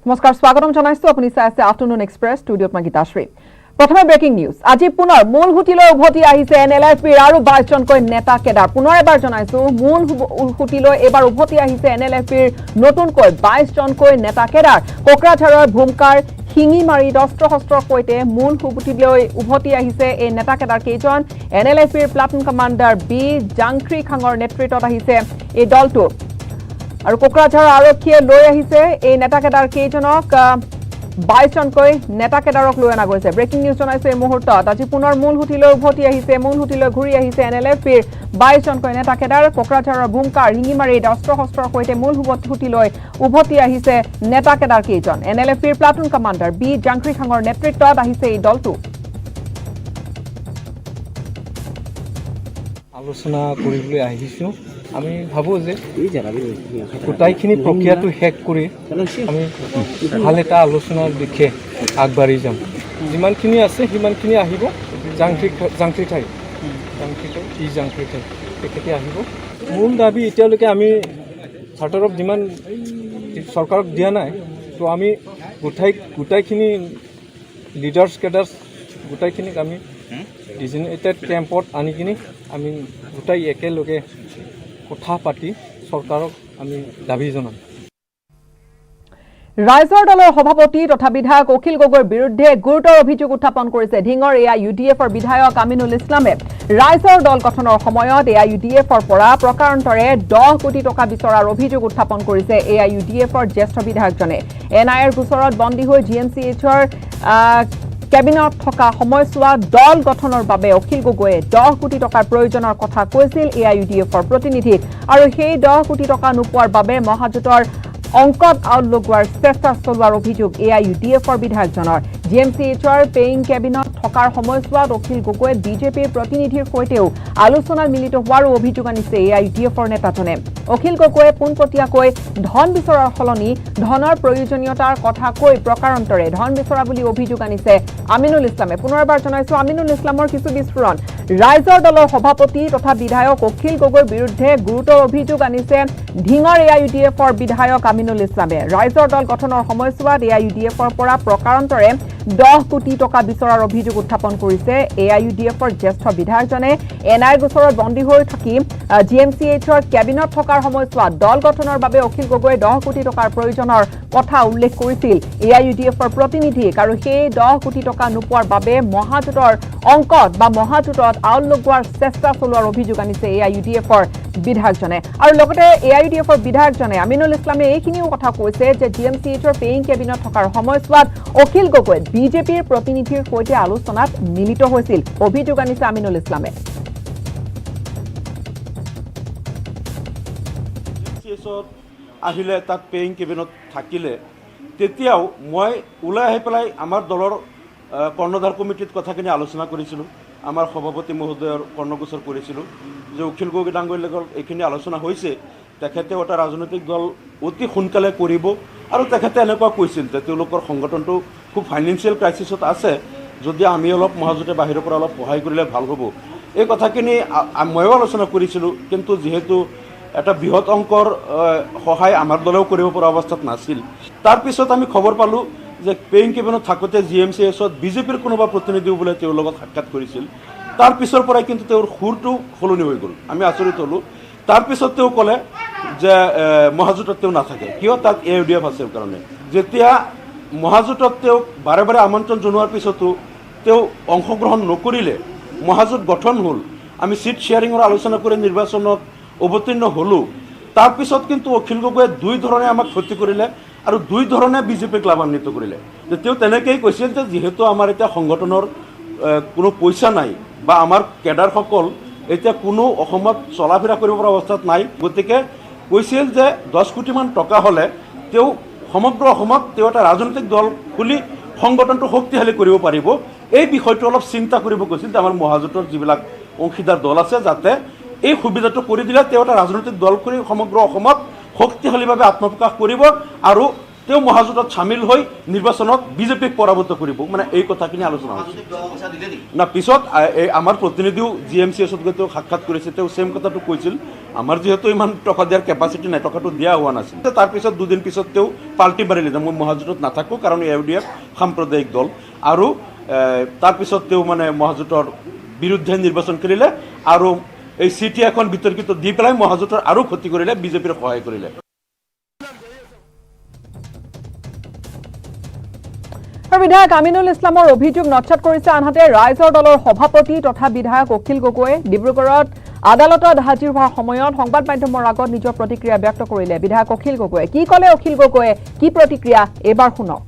নমস্কাৰ স্বাগতম জনাইছো আপুনি চাই আছে আফটাৰনুন এক্সপ্ৰেছ ষ্টুডিঅ'ত মই গীতাশ্ৰী প্ৰথমে ব্ৰেকিং নিউজ আজি পুনৰ মূল হুটিলৈ উভতি আহিছে এনএলএফপিৰ আৰু 22 জনকৈ নেতা কেডাৰ পুনৰ এবাৰ জনাইছো মূল হুটিলৈ এবাৰ উভতি আহিছে এনএলএফপিৰ নতুনকৈ 22 জনকৈ নেতা কেডাৰ কোকৰাঝাৰৰ ভূমকাৰ শিঙিমাৰী অস্ত্ৰ-শস্ত্ৰৰ সৈতে মূল হুটিলৈ উভতি আহিছে এই নেতা কেডাৰ কেইজন এনএলএফপিৰ প্লাটুন কমাণ্ডাৰ বি জাংখ্ৰী খাঙৰ নেতৃত্বত আহিছে এই দলটো আৰু কোকৰাঝাৰ আৰক্ষীয়ে লৈ আহিছে এই নেতা কেডাৰ কেইজনক 22 জনকৈ নেতা কেডাৰক লৈ অনা গৈছে ব্ৰেকিং নিউজ জনাইছে এই মুহূৰ্তত আজি পুনৰ মূল হুটিলৈ উভতি আহিছে মূল হুটিলৈ ঘূৰি আহিছে এনএলএফপিৰ 22 জনকৈ নেতা কেডাৰ কোকৰাঝাৰৰ ভূমকাৰ শিঙিমাৰীত অস্ত্ৰ-শস্ত্ৰৰ সৈতে মূল হুটিলৈ উভতি আহিছে নেতা কেডাৰ কেইজন এনএলএফপিৰ প্লাটুন কমাণ্ডাৰ বি জাংখ্ৰী খাঙৰ নেতৃত্বত আহিছে এই দলটো আলোচনা কৰিবলৈ আহিছোঁ আমি ভাবোঁ যে গোটাইখিনি প্ৰক্ৰিয়াটো শেষ কৰি আমি ভাল এটা আলোচনাৰ দিশে আগবাঢ়ি যাম যিমানখিনি আছে সিমানখিনি আহিব জাংখ্ৰী ঠাই তেখেতে আহিব মূল দাবী এতিয়ালৈকে আমি চাৰ্টাৰত যিমান চৰকাৰক দিয়া নাই তো আমি গোটাইখিনি লিডাৰ্ছ কেডাৰ্ছ গোটাইখিনিক আমি ডিজিনেটেড কেম্পত আনি কিনি আমি গোটাই একেলগে কথা পাতি চৰকাৰক আমি দাবী জনাম ৰাইজৰ দলৰ সভাপতি তথা বিধায়ক অখিল গগৈৰ বিৰুদ্ধে গুৰুতৰ অভিযোগ উত্থাপন কৰিছে ঢিঙৰ এআইইউডিএফৰ বিধায়ক আমিনুল ইছলামে ৰাইজৰ দল গঠনৰ সময়ত এআইইউডিএফৰ পৰা প্ৰকাৰান্তৰে 10 কোটি টকা বিচৰাৰ অভিযোগ উত্থাপন কৰিছে এআইইউডিএফৰ জ্যেষ্ঠ বিধায়কজনে এনআইএৰ গোচৰত বন্দী হৈ জিএমচিএইচৰ কেবিনেট থকা সময়ছোৱা দল গঠনৰ বাবে অখিল গগৈয়ে 10 কোটি টকাৰ প্ৰয়োজনৰ কথা কৈছিল এআইইউডিএফৰ প্ৰতিনিধিক আৰু সেই 10 কোটি টকা নোপোৱাৰ বাবে মহাজোঁটৰ অংকত আউট লগোৱাৰ চেষ্টা চলোৱাৰ অভিযোগ এআইইউডিএফৰ বিধায়কজনৰ জিএমচিএইচৰ পেইং কেবিনেট থকাৰ সময়ছোৱাত অখিল গগৈয়ে বিজেপিৰ প্ৰতিনিধিৰ সৈতেও আলোচনাত মিলিত হোৱাৰো অভিযোগ আনিছে এআইইউডিএফৰ নেতাজনে অখিল গগৈয়ে পোনপটীয়াকৈ ধন বিচৰাৰ সলনি ধনৰ প্ৰয়োজনীয়তাৰ কথা কৈ প্ৰকাৰান্তৰে ধন বিচৰা বুলি অভিযোগ আনিছে আমিনুল ইছলামে পুনৰ এবাৰ জনাইছো আমিনুল ইছলামৰ কিছু বিস্ফোৰণ ৰাইজৰ দলৰ সভাপতি তথা বিধায়ক অখিল গগৈৰ বিৰুদ্ধে গুৰুতৰ অভিযোগ আনিছে ঢিঙৰ এআইইউডিএফৰ বিধায়ক আমিনুল ইছলামে ৰাইজৰ দল গঠনৰ সময়ছোৱাত এআইইউডিএফৰ পৰা প্ৰকাৰান্তৰে 10 কোটি টকা বিচৰাৰ অভিযোগ উত্থাপন কৰিছে এআইইউডিএফৰ জ্যেষ্ঠ বিধায়কজনে এনআইৰ গোচৰত বন্দী হৈ থাকি জিএমচিএইচৰ কেবিনেট থকাৰ সময়ছোৱাত দল গঠনৰ বাবে অখিল গগৈয়ে 10 কোটি টকাৰ প্ৰয়োজনৰ কথা উল্লেখ কৰিছিল এআইইউডিএফৰ প্ৰতিনিধিক আৰু সেই 10 কোটি টকা নোপোৱাৰ বাবে মহাজোঁটৰ অংকত বা মহাজোঁটত আউট লগোৱাৰ চেষ্টা চলোৱাৰ অভিযোগ আনিছে এআইইউডিএফৰ বিধায়কজনে আৰু লগতে এআইইউডিএফৰ বিধায়কজনে আমিনুল ইছলামে এইখিনিও কথা কৈছে যে জিএমচিএইচৰ পেইং কেবিনেট থকাৰ সময়ছোৱাত অখিল গগৈ বিজেপিৰ প্ৰতিনিধিৰ সৈতে আলোচনাত মিলিত হৈছিল অভিযোগ আনিছে আমিনুল ইছলামে আহিলে তাত পেইং কেবিনেট থাকিলে তেতিয়াও মই ওলাই আহি পেলাই আমাৰ দলৰ কৰ্ণধাৰ কমিটিত কথাখিনি আলোচনা কৰিছিলোঁ আমাৰ সভাপতি মহোদয়ৰ কৰ্ণগোচৰ কৰিছিলোঁ যে অখিল গগৈ ডাঙৰীৰ লগত এইখিনি আলোচনা হৈছে তেখেতেও এটা ৰাজনৈতিক দল অতি সোনকালে কৰিব আৰু তেখেতে এনেকুৱা কৈছিল যে তেওঁলোকৰ সংগঠনটো খুব ফাইনেন্সিয়েল ক্ৰাইচিছত আছে যদি আমি অলপ মহাজোঁটে বাহিৰৰ পৰা অলপ সহায় কৰিলে ভাল হ'ব এই কথাখিনি ময়ো আলোচনা কৰিছিলোঁ কিন্তু যিহেতু এটা বৃহৎ অংকৰ সহায় আমাৰ দলেও কৰিব পৰা অৱস্থাত নাছিল তাৰপিছত আমি খবৰ পালোঁ যে পেইং কেবিনেট থাকোঁতে জিএমচিএইচত বিজেপিৰ কোনোবা প্ৰতিনিধিও বোলে তেওঁৰ লগত সাক্ষাৎ কৰিছিল তাৰ পিছৰ পৰাই কিন্তু তেওঁৰ সুৰটো সলনি হৈ গ'ল আমি আচৰিত হ'লোঁ তাৰপিছত তেওঁ ক'লে যে মহাজোঁটত তেওঁ নাথাকে কিয় তাত এআইইউডিএফ আছে কাৰণে যেতিয়া মহাজোঁটত তেওঁক বাৰে বাৰে আমন্ত্ৰণ জনোৱাৰ পিছতো তেওঁ অংশগ্ৰহণ নকৰিলে মহাজোঁট গঠন হ'ল আমি চিট শ্বেয়াৰিঙৰ আলোচনা কৰি নিৰ্বাচনত অৱতীৰ্ণ হ'লোঁ তাৰপিছত কিন্তু অখিল গগৈয়ে দুই ধৰণে আমাক ক্ষতি কৰিলে আৰু দুই ধৰণে বিজেপিক লাভান্বিত কৰিলে যে তেওঁ তেনেকৈয়ে কৈছিল যে যিহেতু আমাৰ এতিয়া সংগঠনৰ কোনো পইচা নাই বা আমাৰ কেডাৰসকল এতিয়া কোনো অসমত চলা ফিৰা কৰিব পৰা অৱস্থাত নাই গতিকে কৈছিল যে 10 কোটিমান টকা হ'লে তেওঁ সমগ্ৰ অসমত তেওঁ এটা ৰাজনৈতিক দল খুলি সংগঠনটো শক্তিশালী কৰিব পাৰিব এই বিষয়টো অলপ চিন্তা কৰিব কৈছিল যে আমাৰ মহাজোঁটৰ যিবিলাক অংশীদাৰ দল আছে যাতে এই সুবিধাটো কৰি দিলে তেওঁ এটা ৰাজনৈতিক দল কৰি সমগ্ৰ অসমত শক্তিশালীভাৱে আত্মপ্ৰকাশ কৰিব আৰু তেওঁ মহাজোঁটত চামিল হৈ নিৰ্বাচনত বিজেপিক পৰাভূত কৰিব মানে এই কথাখিনি আলোচনা হৈছে না পিছত আমাৰ প্ৰতিনিধিও GMCSত গৈ তেওঁ সাক্ষাৎ কৰিছে তেওঁ সেম কথাটো কৈছিল আমাৰ যিহেতু ইমান টকা দিয়াৰ কেপাচিটি নাই টকাটো দিয়া হোৱা নাছিল তাৰপিছত দুদিন পিছত তেওঁ পাল্টি মাৰিলে যে মই মহাজোঁটত নাথাকোঁ কাৰণ AUDF সাম্প্ৰদায়িক দল আৰু তাৰপিছত তেওঁ মানে মহাজোঁটৰ বিৰুদ্ধে নিৰ্বাচন কৰিলে আৰু এই চিঠি এখন বিতৰ্কিত দি পেলাই মহাজোঁটৰ আৰু ক্ষতি কৰিলে বিজেপিৰ সহায় কৰিলে বিধায়ক আমিনুল ইছলামৰ অভিযোগ নচ্ছাত কৰিছে আনহাতে ৰাইজৰ দলৰ সভাপতি তথা বিধায়ক অখিল গগৈয়ে ডিব্ৰুগড়ত আদালতত হাজিৰ হোৱাৰ সময়ত সংবাদ মাধ্যমৰ আগত নিজৰ প্ৰতিক্ৰিয়া ব্যক্ত কৰিলে বিধায়ক অখিল গগৈয়ে কি ক'লে অখিল গগৈয়ে কি প্ৰতিক্ৰিয়া এবাৰ শুনক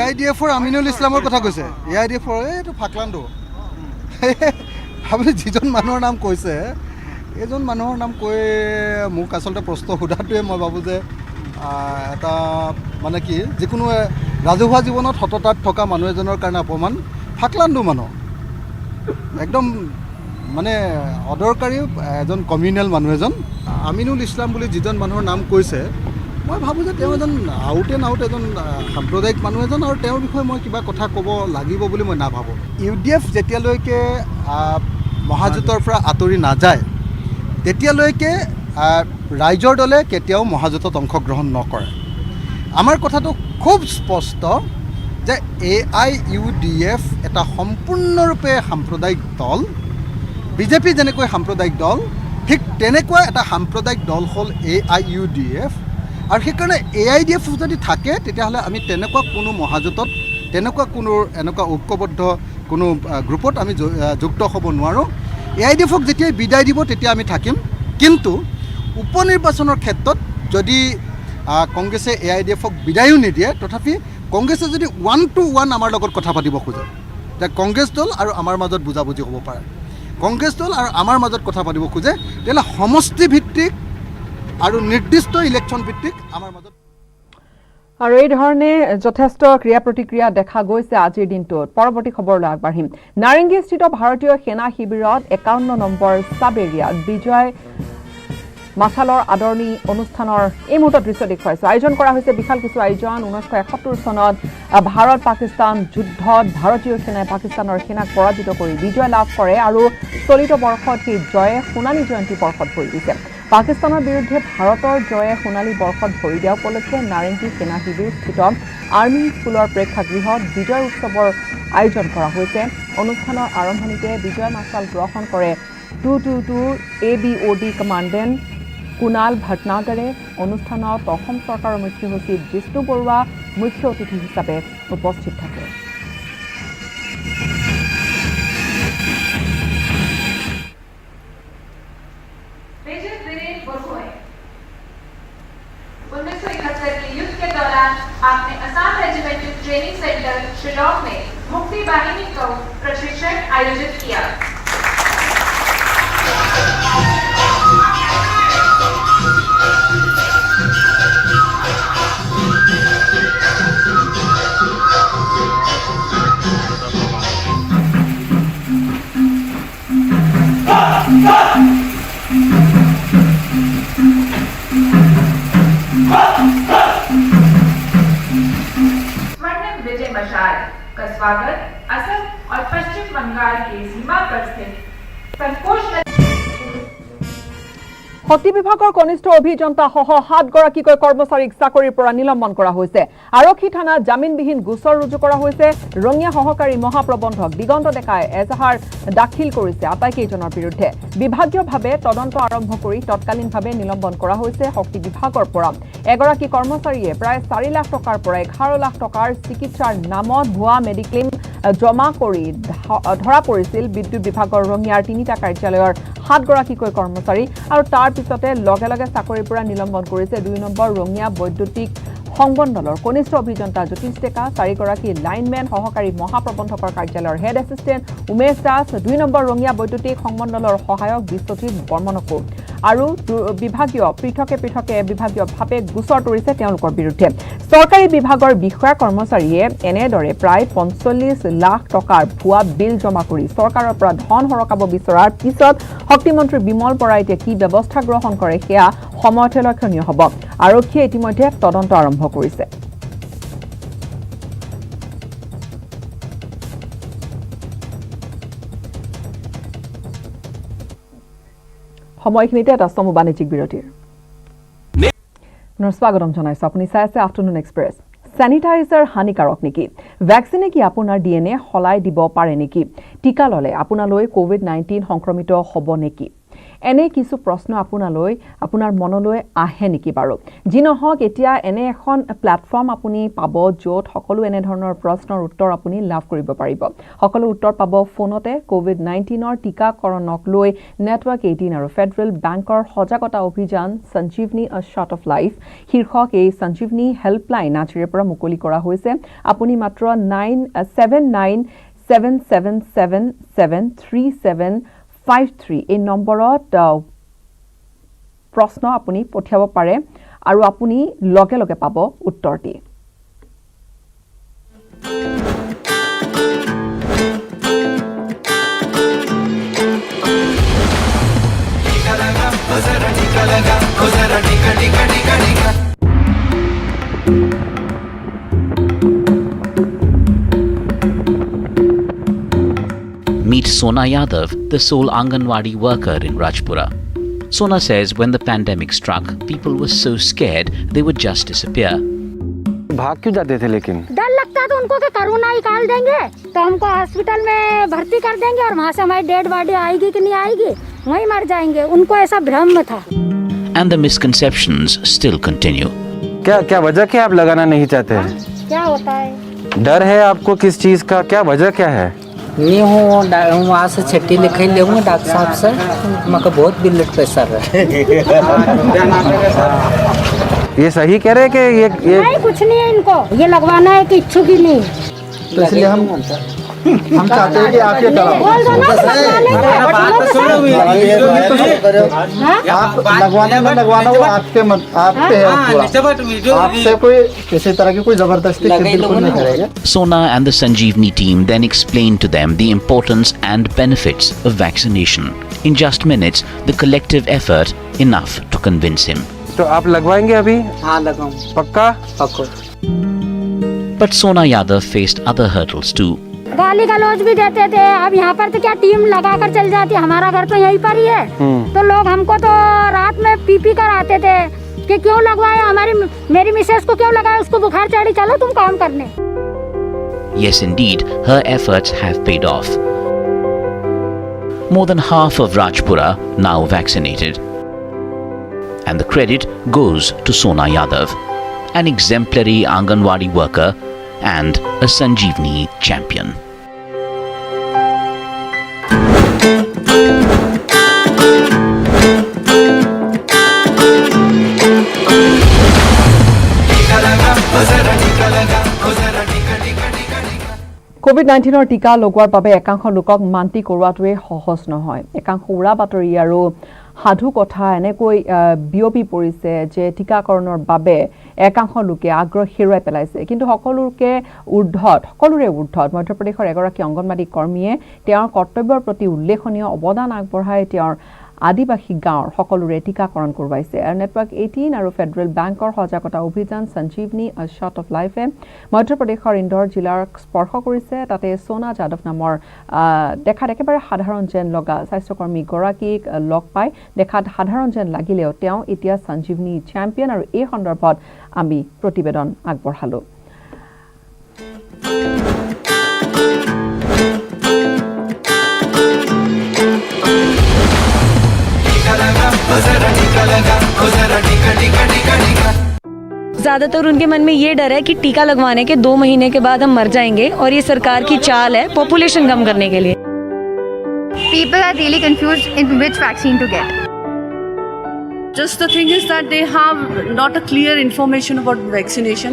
AIDFৰ আমিনুল ইছলামৰ কথা কৈছে AIDFৰ এইটো ফাকলাণ্ডো আপুনি যিজন মানুহৰ নাম কৈছে এইজন মানুহৰ নাম কৈ মোক আচলতে প্ৰশ্ন সোধাটোৱে মই ভাবোঁ যে এটা মানে কি যিকোনো ৰাজহুৱা জীৱনত সততাত থকা মানুহ এজনৰ কাৰণে অপমান ফাকলাণ্ডো মানুহ একদম মানে অদৰকাৰী এজন কমিউনেল মানুহ এজন আমিনুল ইছলাম বুলি যিজন মানুহৰ নাম কৈছে মই ভাবোঁ যে তেওঁ এজন আউট এজন সাম্প্ৰদায়িক মানুহ এজন আৰু তেওঁৰ বিষয়ে মই কিবা কথা ক'ব লাগিব বুলি মই নাভাবোঁ UDF যেতিয়ালৈকে মহাজোঁটৰ পৰা আঁতৰি নাযায় তেতিয়ালৈকে ৰাইজৰ দলে কেতিয়াও মহাজোঁটত অংশগ্ৰহণ নকৰে আমাৰ কথাটো খুব স্পষ্ট যে AIUDF এটা সম্পূৰ্ণৰূপে সাম্প্ৰদায়িক দল বিজেপি যেনেকৈ সাম্প্ৰদায়িক দল ঠিক তেনেকুৱা এটা সাম্প্ৰদায়িক দল হ'ল AIUDF আৰু সেইকাৰণে AIDF যদি থাকে তেতিয়াহ'লে আমি তেনেকুৱা কোনো মহাজোঁটত তেনেকুৱা কোনো এনেকুৱা ঐক্যবদ্ধ কোনো গ্ৰুপত আমি যুক্ত হ'ব নোৱাৰোঁ AIDFক যেতিয়া বিদায় দিব তেতিয়া আমি থাকিম কিন্তু উপনিৰ্বাচনৰ ক্ষেত্ৰত যদি কংগ্ৰেছে AIDFক বিদায়ো নিদিয়ে তথাপি কংগ্ৰেছে যদি 1-to-1 আমাৰ লগত কথা পাতিব খোজে যে কংগ্ৰেছ দল আৰু আমাৰ মাজত বুজাবুজি হ'ব পাৰে কংগ্ৰেছ দল আৰু আমাৰ মাজত কথা পাতিব খোজে তেতিয়াহ'লে সমষ্টিভিত্তিক আৰু নিৰ্দিষ্ট ইলেকশ্যন ভিত্তিক আমাৰ মাজত আৰু এই ধৰণে যথেষ্ট ক্ৰিয়া প্ৰতিক্ৰিয়া দেখা গৈছে আজিৰ দিনটোত পৰৱৰ্তী খবৰলৈ আগবাঢ়িম নাৰেংগীস্থিত ভাৰতীয় সেনা শিবিৰত 51 নম্বৰ সাব এৰিয়াত বিজয় মাছালৰ আদৰণি অনুষ্ঠানৰ এই মুহূৰ্তত দৃশ্য দেখুৱাইছে আয়োজন কৰা হৈছে বিশাল কিছু আয়োজন 1971 চনত ভাৰত পাকিস্তান যুদ্ধত ভাৰতীয় সেনাই পাকিস্তানৰ সেনাক পৰাজিত কৰি বিজয় লাভ কৰে আৰু চলিত বৰ্ষত সেই জয়ে সোণালী জয়ন্তী বৰ্ষত ভৰি দিছে পাকিস্তানৰ বিৰুদ্ধে ভাৰতৰ জয়ে সোণালী বৰ্ষত ভৰি দিয়া উপলক্ষে নাৰেংগী সেনা শিবিৰস্থিত আৰ্মি স্কুলৰ প্ৰেক্ষাগৃহত বিজয় উৎসৱৰ আয়োজন কৰা হৈছে অনুষ্ঠানৰ আৰম্ভণিতে বিজয় মাছাল গ্ৰহণ কৰে 222 ABOD কমাণ্ডেণ্ট কুণাল ভটনাগৰে অনুষ্ঠানত অসম চৰকাৰৰ মুখ্য সচিব বিষ্ণু বৰুৱা মুখ্য অতিথি হিচাপে উপস্থিত থাকে आपने Assam regimental training centre Shillong में मुक्ति वाहिनी को प्रशिक्षण आयोजित किया विजय मशाल का स्वागत असम और पश्चिम बंगाल के सीमा पर स्थित संकोच শক্তি বিভাগৰ কনিষ্ঠ অভিযন্তা সহ 7 গৰাকীকৈ কৰ্মচাৰীক চাকৰিৰ পৰা নিলম্বন কৰা হৈছে আৰক্ষী থানাত জামিনবিহীন গোচৰ ৰুজু কৰা হৈছে ৰঙিয়া সহকাৰী মহাপ্ৰবন্ধক দিগন্ত ডেকাই এজাহাৰ দাখিল কৰিছে আটাইকেইজনৰ বিৰুদ্ধে বিভাগীয়ভাৱে তদন্ত আৰম্ভ কৰি তৎকালীনভাৱে নিলম্বন কৰা হৈছে শক্তি বিভাগৰ পৰা এগৰাকী কৰ্মচাৰীয়ে প্ৰায় 4 লাখ টকাৰ পৰা 11 লাখ টকাৰ চিকিৎসাৰ নামত ভুৱা মেডিক্লেইম জমা কৰি ধৰা পৰিছিল বিদ্যুৎ বিভাগৰ ৰঙিয়াৰ 3টা কাৰ্যালয়ৰ 7 গৰাকীকৈ কৰ্মচাৰী আৰু তাৰ পিছতে লগে লগে চাকৰিৰ পৰা নিলম্বন কৰিছে 2 নম্বৰ ৰঙিয়া বৈদ্যুতিক সংবন্ধলৰ কনিষ্ঠ অভিযন্তা জ্যোতিষ ডেকা 4 গৰাকী লাইনমেন সহকাৰী মহাপ্ৰবন্ধকৰ কাৰ্যালয়ৰ head assistant Umesh Das 2 number Rangia বৈদ্যুতিক সংবন্ধলৰ সহায়ক বিশ্বজিৎ বৰ্মনকো আৰু বিভাগীয়ভাৱে গোচৰ তৰিছে তেওঁলোকৰ বিৰুদ্ধে চৰকাৰী বিভাগৰ বিষয়া কৰ্মচাৰীয়ে এনেদৰে প্ৰায় ৪৫ লাখ টকাৰ ভুৱা বিল জমা কৰি চৰকাৰৰ পৰা ধন সৰকাব বিচৰাৰ পিছত শক্তিমন্ত্ৰী বিমল বৰাই এতিয়া কি ব্যৱস্থা গ্ৰহণ কৰে সেয়া সময়তে লক্ষণীয় হ'ব আৰক্ষীয়ে ইতিমধ্যে তদন্ত আৰম্ভ কৰিছে সময়খিনিতে এটা স্তম্ভ বাণিজ্যিক বিৰতিৰ স্বাগতম জনাইছো আপুনি চাই আছে আফটাৰনুন এক্সপ্ৰেছ স্যানিটাইজাৰ হানিকাৰক নেকি ভ্যাকচিনে কি আপোনাৰ ডিএনএ হলাই দিব পাৰে নেকি টিকা ললে আপোনালৈ কোভিড-19 সংক্ৰমিত হ'ব নেকি এনে কিছু প্ৰশ্ন আপোনাৰ মনলৈ আহে নেকি বাৰু যি নহওক এতিয়া এনে এখন প্ল্যাটফৰ্ম আপুনি পাব য'ত সকলো এনে ধৰণৰ প্ৰশ্নৰ উত্তৰ আপুনি লাভ কৰিব পাৰিব সকলো উত্তৰ পাব ফোনতে কোভিড-19ৰ টিকাকৰণক লৈ নেটৱৰ্ক 18 আৰু ফেডাৰেল বেংকৰ সজাগতা অভিযান সঞ্জীৱনী আ শট অফ লাইফ শীৰ্ষক এই সঞ্জীৱনী হেল্পলাইন আজিৰে পৰা মুকলি কৰা হৈছে আপুনি মাত্ৰ 9797773753 এই নম্বৰত প্ৰশ্ন আপুনি পঠিয়াব পাৰে আৰু আপুনি লগে লগে পাব উত্তৰটি Meet Sona Yadav, the sole Anganwadi worker in Rajpura. Sona says when the pandemic struck, people were so scared they would just disappear. भाग क्यों जाते थे लेकिन? डर लगता था उनको कि कोरोना निकाल देंगे तो हमको हॉस्पिटल में भर्ती कर देंगे और वहाँ से हमारी डेड बॉडी आएगी कि नहीं आएगी वहीं मर जाएंगे उनको ऐसा भ्रम था And the misconceptions still continue. क्या वजह क्या आप लगाना नहीं चाहते हैं? क्या होता है डर है आपको किस चीज का क्या वजह क्या है? नहीं हूँ वहाँ से छुट्टी लिखाई लेंगे डॉक्टर साहब से मगर बहुत बिल्ड प्रेशर है ये सही कह रहे हैं कि ये नहीं कुछ नहीं है इनको ये लगवाना है कि इच्छुक ही नहीं तो इसलिए हम चाहते हैं कि आप ये बोल दो ना आप लगवाना वो आपके है आपसे कोई किसी तरह की कोई जबरदस्ती बिल्कुल नहीं करेगा Sona and the Sanjeevani team then explained to them the importance and benefits of vaccination. In just minutes, the collective effort enough to convince him. तो आप लगवाएंगे अभी? हाँ लगाऊँ पक्का? पक्का But Sona Yadav faced other hurdles too. गाली गलौज भी देते थे अब यहाँ पर तो क्या टीम लगा कर चल जाती हमारा घर तो यहीं पर ही है तो लोग हमको तो रात में पी कर आते थे कि क्यों लगवाए मेरी मिसेस को क्यों लगाए उसको बुखार चढ़ी चलो तुम काम करने Yes, indeed, her efforts have paid off. More than half of Rajpura now vaccinated. And the credit goes to Sona Yadav, an exemplary Anganwadi worker and a Sanjeevani champion. কোভিড-19ৰ টিকা লগোৱাৰ বাবে একাংশ লোকক মান্তি কৰোৱাটোৱে সহজ নহয় একাংশ উৰা বাতৰি আৰু সাধু কথা এনেকৈ বিয়পি পৰিছে যে টিকাকৰণৰ বাবে একাংশ লোকে আগ্ৰহ হেৰুৱাই পেলাইছে কিন্তু সকলোৰে ঊৰ্ধত মধ্যপ্ৰদেশৰ এগৰাকী অংগনবাদী কৰ্মীয়ে তেওঁৰ কৰ্তব্যৰ প্ৰতি উল্লেখনীয় অৱদান আগবঢ়াই তেওঁৰ আদিবাসী গাঁৱৰ সকলোৰে টিকাকৰণ কৰোৱাইছে আৰু নেটৱৰ্ক 18 আৰু ফেডাৰেল বেংকৰ সজাগতা অভিযান সঞ্জীৱনী আ শট অফ লাইফে মধ্যপ্ৰদেশৰ ইন্দোৰ জিলাৰ স্পৰ্শ কৰিছে তাতে সোনা যাদৱ নামৰ দেখাত একেবাৰে সাধাৰণ যেন লগা স্বাস্থ্যকৰ্মী গৰাকীক লগ পাই দেখাত সাধাৰণ যেন লাগিলেও তেওঁ এতিয়া সঞ্জীৱনী চেম্পিয়ন আৰু এই সন্দৰ্ভত আমি প্ৰতিবেদন আগবঢ়ালো ज्यादातर उनके मन में ये डर है कि टीका लगवाने के 2 महीने के बाद हम मर जाएंगे और ये सरकार की चाल है पॉपुलेशन कम करने के लिए People are really confused in which vaccine to get. Just the thing is that they have not a clear information about vaccination.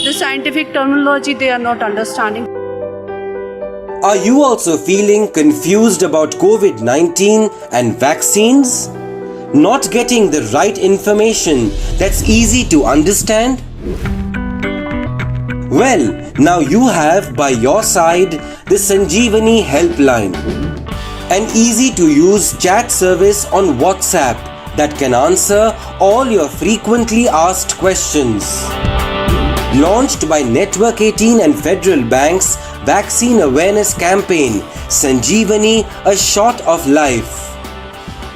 The scientific terminology they are not understanding. Are you also feeling confused about COVID-19 and vaccines? Not getting the right information that's easy to understand? Well, now you have by your side the Sanjeevani Helpline, an easy-to-use chat service on WhatsApp that can answer all your frequently asked questions. Launched by Network 18 and Federal Bank's Vaccine Awareness Campaign, Sanjeevani, a shot of life.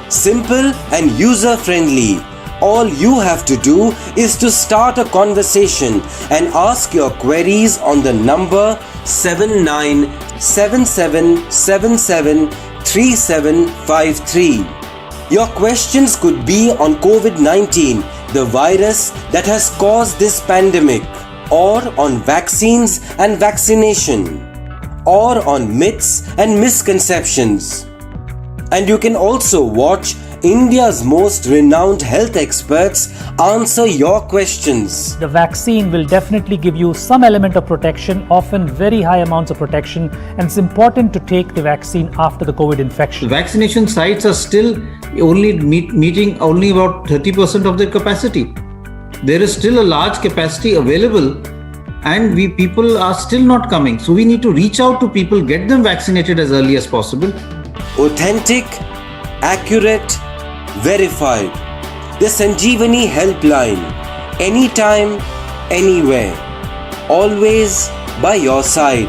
Simple and user-friendly. All you have to do is to start a conversation and ask your queries on the number 7977773753. Your questions could be on COVID-19, the virus that has caused this pandemic, or on vaccines and vaccination, or on myths and misconceptions. And you can also watch India's most renowned health experts answer your questions. The vaccine will definitely give you some element of protection, often very high amounts of protection, and it's important to take the vaccine after the COVID infection. Vaccination sites are still only meeting only about 30% of their capacity. There is still a large capacity available, and people are still not coming. So we need to reach out to people, get them vaccinated as early as possible. Authentic, accurate, verified. The Sanjeevani Helpline. Anytime, anywhere. Always by your side.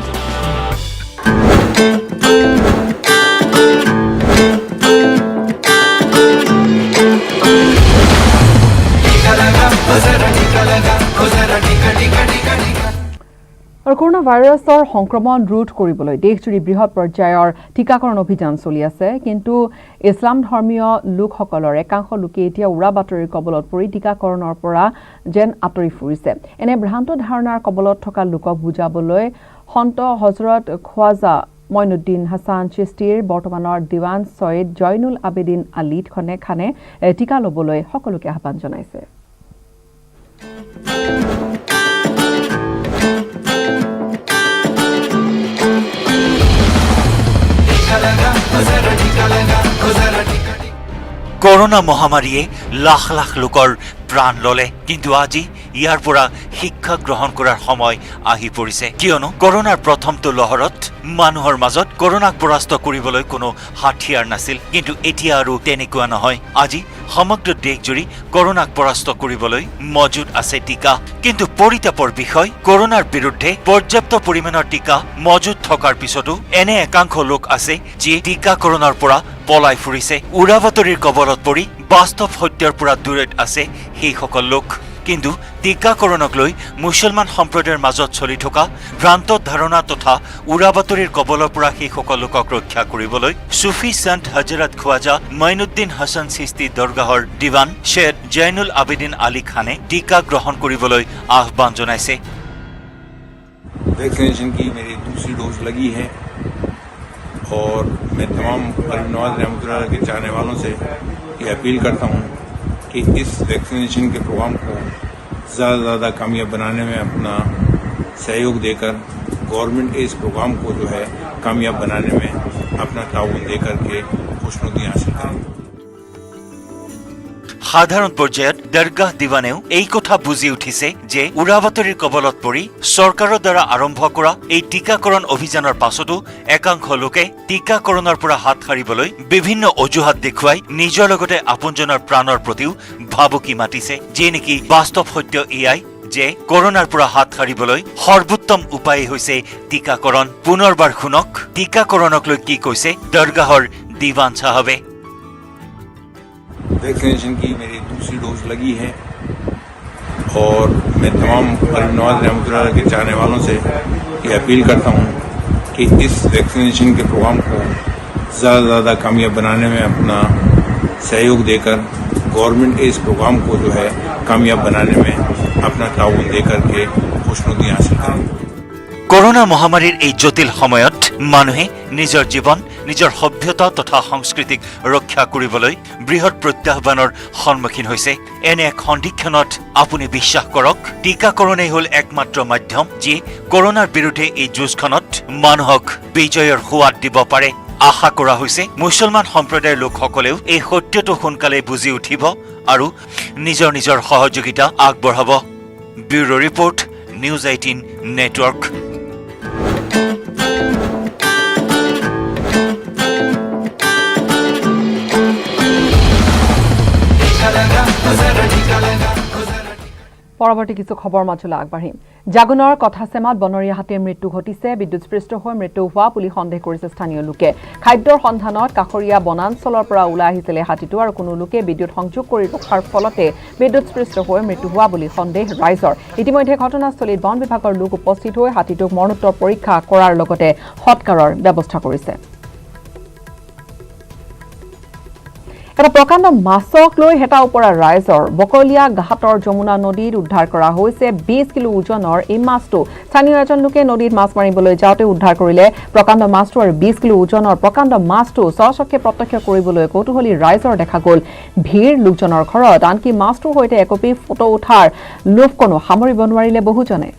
আৰু corona ভাইৰাছৰ সংক্ৰমণ ৰোধ কৰিবলৈ দেশজুৰি বৃহৎ পৰ্যায়ৰ টিকাকৰণ অভিযান চলি আছে, কিন্তু ইছলাম ধৰ্মীয় লোকসকলৰ একাংশ লোকে এতিয়া উৰা বাতৰিৰ কবলত পৰি টিকাকৰণৰ পৰা যেন আঁতৰি ফুৰিছে। এনে ভ্ৰান্ত ধাৰণাৰ কবলত থকা লোকক বুজাবলৈ সন্ত হজৰত খোৱাজা মইনুদ্দিন হাছান চিস্তিৰ বৰ্তমানৰ দিৱান ছৈয়দ জয়নুল আবেদিন আলী খানে টিকা ল'বলৈ সকলোকে আহ্বান জনাইছে। করোনা মহামাৰীয়ে লাখ লাখ লোকৰ প্ৰাণ ললে, কিন্তু আজি ইয়াৰ পৰা শিক্ষা গ্ৰহণ কৰাৰ সময় আহি পৰিছে, কিয়নো কৰোনাৰ প্ৰথমটো লহৰত মানুহৰ মাজত কৰোনাক পৰাস্ত কৰিবলৈ কোনো হাতিয়াৰ নাছিল, কিন্তু এতিয়া আৰু তেনেকুৱা নহয়। আজি সমগ্ৰ দেশজুৰি কৰোনাক পৰাস্ত কৰিবলৈ মজুত আছে টিকা, কিন্তু পৰিতাপৰ বিষয় কৰোনাৰ বিৰুদ্ধে পৰ্যাপ্ত পৰিমাণৰ টিকা মজুত থকাৰ পিছতো এনে একাংশ লোক আছে যিয়ে টিকাকৰণৰ পৰা পলাই ফুৰিছে। উৰা বাতৰিৰ কবলত পৰি বাস্তৱ সত্যৰ পৰা দূৰত আছে সেইসকল লোক। কিন্তু টিকাকৰণক লৈ মুছলমান সম্প্ৰদায়ৰ মাজত চলি থকা ভ্ৰান্ত ধাৰণা তথা উৰা বাতৰিৰ কবলৰ পৰা সেইসকল লোকক ৰক্ষা কৰিবলৈ সুফি সন্ত হজৰত খোৱাজা মইনুদ্দিন হাছান চিস্তি দৰগাহৰ দিৱান শ্বেখ জয়নুল আবেদিন আলী খানে টিকা গ্ৰহণ কৰিবলৈ আহ্বান জনাইছে। वैक्सीनेशन की मेरी दूसरी डोज लगी है और मैं तमाम गरीब नवाज रहमतुल्लाह के चाहने वालों से ये अपील करता हूँ कि इस वैक्सीनेशन के प्रोग्राम को ज़्यादा से ज़्यादा कामयाब बनाने में अपना सहयोग देकर गवर्नमेंट के इस प्रोग्राम को जो है कामयाब बनाने में अपना ताउन देकर के खुशनुदी हासिल करें। সাধাৰণ পৰ্যায়ত দৰগাহ দিৱানেও এই কথা বুজি উঠিছে যে উৰা বাতৰিৰ কবলত পৰি চৰকাৰৰ দ্বাৰা আৰম্ভ কৰা এই টিকাকৰণ অভিযানৰ পাছতো একাংশ লোকে টিকাকৰণৰ পৰা হাত সাৰিবলৈ বিভিন্ন অজুহাত দেখুৱাই নিজৰ লগতে আপোনজনৰ প্ৰাণৰ প্ৰতিও ভাবুকি মাতিছে, যিয়ে নেকি বাস্তৱ সত্য এয়াই যে কৰোনাৰ পৰা হাত সাৰিবলৈ সৰ্বোত্তম উপায় হৈছে টিকাকৰণ। পুনৰবাৰ শুনক টিকাকৰণক লৈ কি কৈছে দৰগাহৰ দিৱান চাহাবে। वैक्सीनेशन की मेरी दूसरी डोज लगी है और मैं तमाम गरीब नवाज रहमतुल्लाह के चाहने वालों से ये अपील करता हूँ कि इस वैक्सीनेशन के प्रोग्राम को ज़्यादा से ज़्यादा कामयाब बनाने में अपना सहयोग देकर गवर्नमेंट के इस प्रोग्राम को जो है कामयाब बनाने में अपना ताउन देकर के खुशनुदी हासिल करें। কৰোনা মহামাৰীৰ এই জটিল সময়ত মানুহে নিজৰ জীৱন, নিজৰ সভ্যতা তথা সংস্কৃতিক ৰক্ষা কৰিবলৈ বৃহৎ প্ৰত্যাহ্বানৰ সন্মুখীন হৈছে। এনে এক সন্ধিক্ষণত আপুনি বিশ্বাস কৰক, টিকাকৰণেই হ'ল একমাত্ৰ মাধ্যম যি কৰোনাৰ বিৰুদ্ধে এই যুঁজখনত মানুহক বিজয়ৰ সোৱাদ দিব পাৰে। আশা কৰা হৈছে মুছলমান সম্প্ৰদায়ৰ লোকসকলেও এই সত্যটো সোনকালে বুজি উঠিব আৰু নিজৰ নিজৰ সহযোগিতা আগবঢ়াব। Bureau report, news 18 network. পৰৱৰ্তী কিছু খবৰ মাজলৈ আগবাঢ়িম। জাগুনৰ কথাচেমাত বনৰীয়া হাতীৰ মৃত্যু ঘটিছে। বিদ্যুৎস্পৃষ্ট হৈ মৃত্যু হোৱা বুলি সন্দেহ কৰিছে স্থানীয় লোকে। খাদ্যৰ সন্ধানত কাষৰীয়া বনাঞ্চলৰ পৰা ওলাই আহিছিলে হাতীটো আৰু কোনো লোকে বিদ্যুৎ সংযোগ কৰি ৰখাৰ ফলতে বিদ্যুৎস্পৃষ্ট হৈ মৃত্যু হোৱা বুলি সন্দেহ ৰাইজৰ। ইতিমধ্যে ঘটনাস্থলীত বন বিভাগৰ লোক উপস্থিত হৈ হাতীটোক মৰণোত্তৰ পৰীক্ষা কৰাৰ লগতে সৎকাৰৰ ব্যৱস্থা কৰিছে। এটা প্ৰকাণ্ড মাছক লৈ হেতা ওপৰা ৰাইজৰ। বকলীয়া ঘাটৰ যমুনা নদীত উদ্ধাৰ কৰা হৈছে 20 কিলো ওজনৰ এই মাছটো। স্থানীয় এজন লোকে নদীত মাছ মাৰিবলৈ যাওঁতে উদ্ধাৰ কৰিলে প্ৰকাণ্ড মাছটো আৰু 20 কিলো ওজনৰ প্ৰকাণ্ড মাছটো স্বচক্ষে প্ৰত্যক্ষ কৰিবলৈ কৌতূহলী ৰাইজৰ দেখা গ'ল ভিৰ লোকজনৰ ঘৰত। আনকি মাছটোৰ সৈতে একপি ফটো উঠাৰ লোভ কোনো সামৰিব নোৱাৰিলে বহুজনে।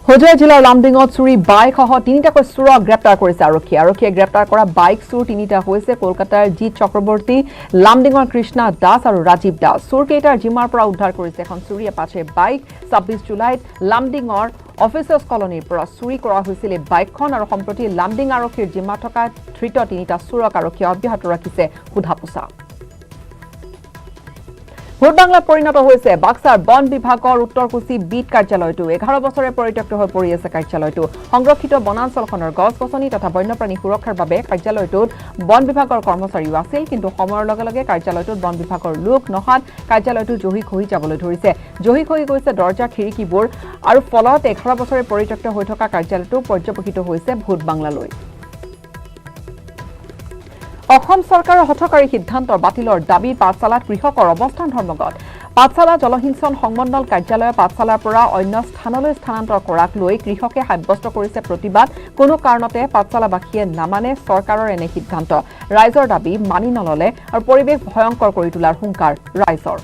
হোজাই জিলাৰ লামডিঙত চুৰি বাইকসহ 3টাকৈ চোৰক গ্ৰেপ্তাৰ কৰিছে আৰক্ষীয়ে। আৰক্ষীয়ে গ্ৰেপ্তাৰ কৰা বাইক চোৰ 3টা হৈছে কলকাতাৰ জিৎ চক্ৰৱৰ্তী, লামডিঙৰ কৃষ্ণা দাস আৰু ৰাজীৱ দাস। চোৰকেইটাৰ জিমাৰ পৰা উদ্ধাৰ কৰিছে এখন চুৰি এপাছে বাইক। 26 জুলাইত লামডিঙৰ অফিচাৰ্ছ কলনীৰ পৰা চুৰি কৰা হৈছিল এই বাইকখন আৰু সম্প্ৰতি লামডিং আৰক্ষীৰ জিম্মাত থকা ধৃত 3টা চোৰক আৰক্ষীয়ে অব্যাহত ৰাখিছে সোধা পোছা। ভোট বাংলাত পৰিণত হৈছে বাক্সাৰ বন বিভাগৰ উত্তৰকুচি বিট কাৰ্যালয়টো। 11 বছৰে পৰিত্যক্ত হৈ পৰি আছে কাৰ্যালয়টো। সংৰক্ষিত বনাঞ্চলখনৰ গছ-গছনি তথা বন্যপ্ৰাণী সুৰক্ষাৰ বাবে কাৰ্যালয়টোত বন বিভাগৰ কৰ্মচাৰীও আছিল, কিন্তু সময়ৰ লগে লগে কাৰ্যালয়টোত বন বিভাগৰ লোক নহাত কাৰ্যালয়টো জহি খহি যাবলৈ ধৰিছে। জহি খহি গৈছে দৰ্জা খিৰিকীবোৰ আৰু ফলত 11 বছৰে পৰিত্যক্ত হৈ থকা কাৰ্যালয়টো পৰ্যবেক্ষিত হৈছে ভোট বাংলালৈ। অসম চৰকাৰৰ হঠকাৰী সিদ্ধান্ত বাতিলৰ দাবী পাঠশালাত কৃষকৰ অৱস্থান ধৰ্মঘট। পাঠশালা জলসিঞ্চন সংমণ্ডল কাৰ্যালয়ে পাঠশালাৰ পৰা অন্য স্থানলৈ স্থানান্তৰ কৰাক লৈ কৃষকে সাব্যস্ত কৰিছে প্ৰতিবাদ। কোনো কাৰণতে পাঠশালাবাসীয়ে নামানে চৰকাৰৰ এনে সিদ্ধান্ত। ৰাইজৰ দাবী মানি নললে আৰু পৰিৱেশ ভয়ংকৰ কৰি তোলাৰ হুংকাৰ ৰাইজৰ।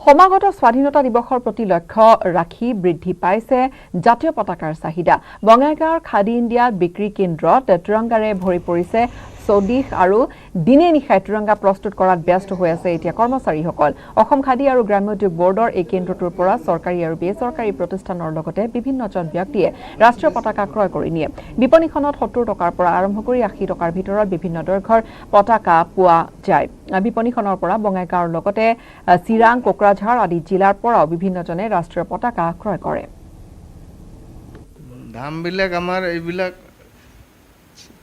সমাগত স্বাধীনতা দিৱসৰ প্ৰতি লক্ষ্য ৰাখি বৃদ্ধি পাইছে জাতীয় পতাকাৰ চাহিদা। বঙাইগাঁৱৰ খাদী ইণ্ডিয়াত বিক্ৰী কেন্দ্ৰত তিৰংগাৰে ভৰি পৰিছে চৌদিশ আৰু দিনে নিশাই তিৰংগা প্ৰস্তুত কৰাত ব্যস্ত হৈ আছে এতিয়া কৰ্মচাৰীসকল। অসম খাদী আৰু গ্ৰাম্য উদ্যোগ বৰ্ডৰ এই কেন্দ্ৰটোৰ পৰা চৰকাৰী আৰু বেচৰকাৰী প্ৰতিষ্ঠানৰ লগতে বিভিন্নজন ব্যক্তিয়ে ৰাষ্ট্ৰীয় পতাকা ক্ৰয় কৰি নিয়ে। বিপণীখনত 70 টকাৰ পৰা আৰম্ভ কৰি 80 টকাৰ ভিতৰত বিভিন্ন দৈৰ্ঘ্যৰ পতাকা পোৱা যায়। বিপণীখনৰ পৰা বঙাইগাঁৱৰ লগতে চিৰাং, কোকৰাঝাৰ আদি জিলাৰ পৰাও বিভিন্নজনে ৰাষ্ট্ৰীয় পতাকা ক্ৰয় কৰে। দামবিলাক আমাৰ এইবিলাক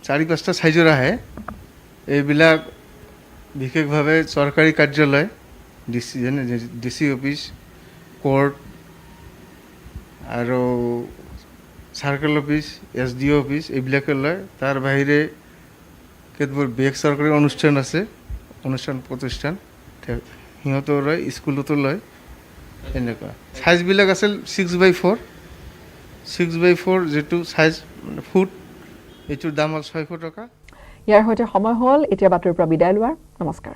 4-5টা সাইজৰ আহে। এইবিলাক বিশেষভাৱে চৰকাৰী কাৰ্যালয়, ডিচি অফিচ, কোৰ্ট আৰু চাৰ্কেল অফিচ, SDO অফিচ এইবিলাকে লয়। তাৰ বাহিৰে কেতবোৰ বেচৰকাৰী অনুষ্ঠান আছে, অনুষ্ঠান প্ৰতিষ্ঠান সিহঁতেও লয়, স্কুলতো লয়। এনেকুৱা সাইজবিলাক আছিল 6x4 যিটো সাইজ মানে ফুট, এইটোৰ দাম হ'ল 600 টকা। ইয়াৰ সৈতে সময় হ'ল এতিয়া বাতৰিৰ পৰা বিদায় লোৱাৰ। নমস্কাৰ।